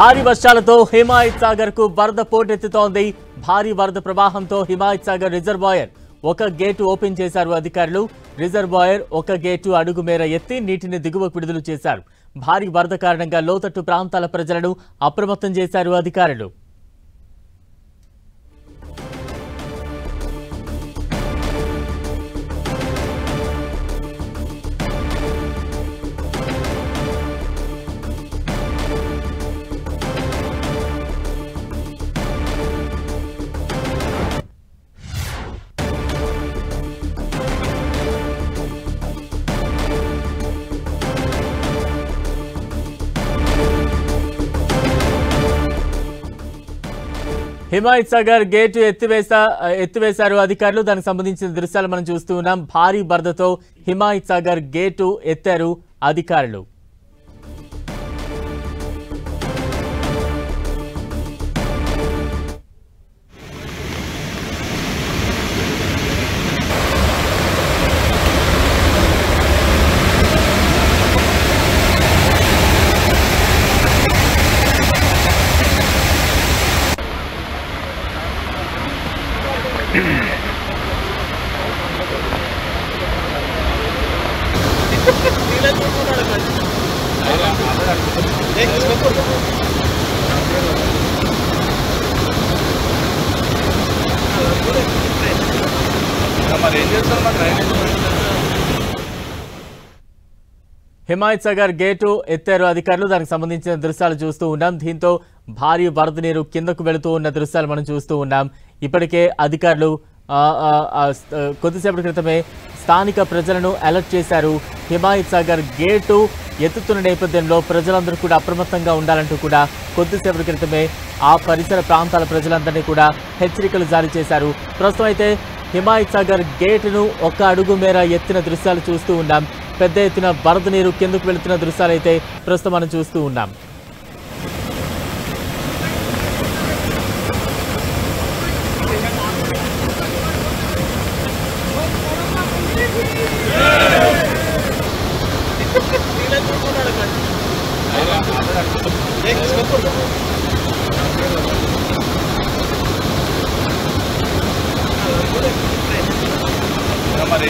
భారీ వర్షాలతో హిమాయత్ సాగర్ కు వరద పోటెత్తుతోంది. భారీ వరద ప్రవాహంతో హిమాయత్ సాగర్ రిజర్వాయర్ ఒక గేటు ఓపెన్ చేశారు అధికారులు. రిజర్వాయర్ ఒక గేటు అడుగు మేర ఎత్తి నీటిని దిగువకు విడుదల చేశారు. భారీ వరద కారణంగా లోతట్టు ప్రాంతాల ప్రజలను అప్రమత్తం చేశారు అధికారులు. హిమాయత్ సాగర్ గేటు ఎత్తివేశారు అధికారులు. దానికి సంబంధించిన దృశ్యాలు మనం చూస్తూ ఉన్నాం. భారీ వరదతో హిమాయత్ సాగర్ గేటు ఎత్తారు అధికారులు. హిమాయత్ సాగర్ గేటు ఎత్తారు అధికారులు. దానికి సంబంధించిన దృశ్యాలు చూస్తూ ఉన్నాం. దీంతో భారీ వరద నీరు కిందకు వెళుతూ ఉన్న దృశ్యాలు మనం చూస్తూ ఉన్నాం. ఇప్పటికే అధికారులు కొద్దిసేపటి క్రితమే స్థానిక ప్రజలను అలర్ట్ చేశారు. హిమాయత్ సాగర్ గేటు ఎత్తుతున్న నేపథ్యంలో ప్రజలందరూ కూడా అప్రమత్తంగా ఉండాలంటూ కూడా కొద్దిసేపటి క్రితమే ఆ పరిసర ప్రాంతాల ప్రజలందరినీ కూడా హెచ్చరికలు జారీ చేశారు. ప్రస్తుతం అయితే హిమాయత్ సాగర్ గేటును ఒక అడుగు మేర ఎత్తిన దృశ్యాలు చూస్తూ ఉన్నాం. పెద్ద ఎత్తున వరద నీరు కిందకు వెళుతున్న దృశ్యాలు అయితే ప్రస్తుతం మనం చూస్తూ ఉన్నాం. మరి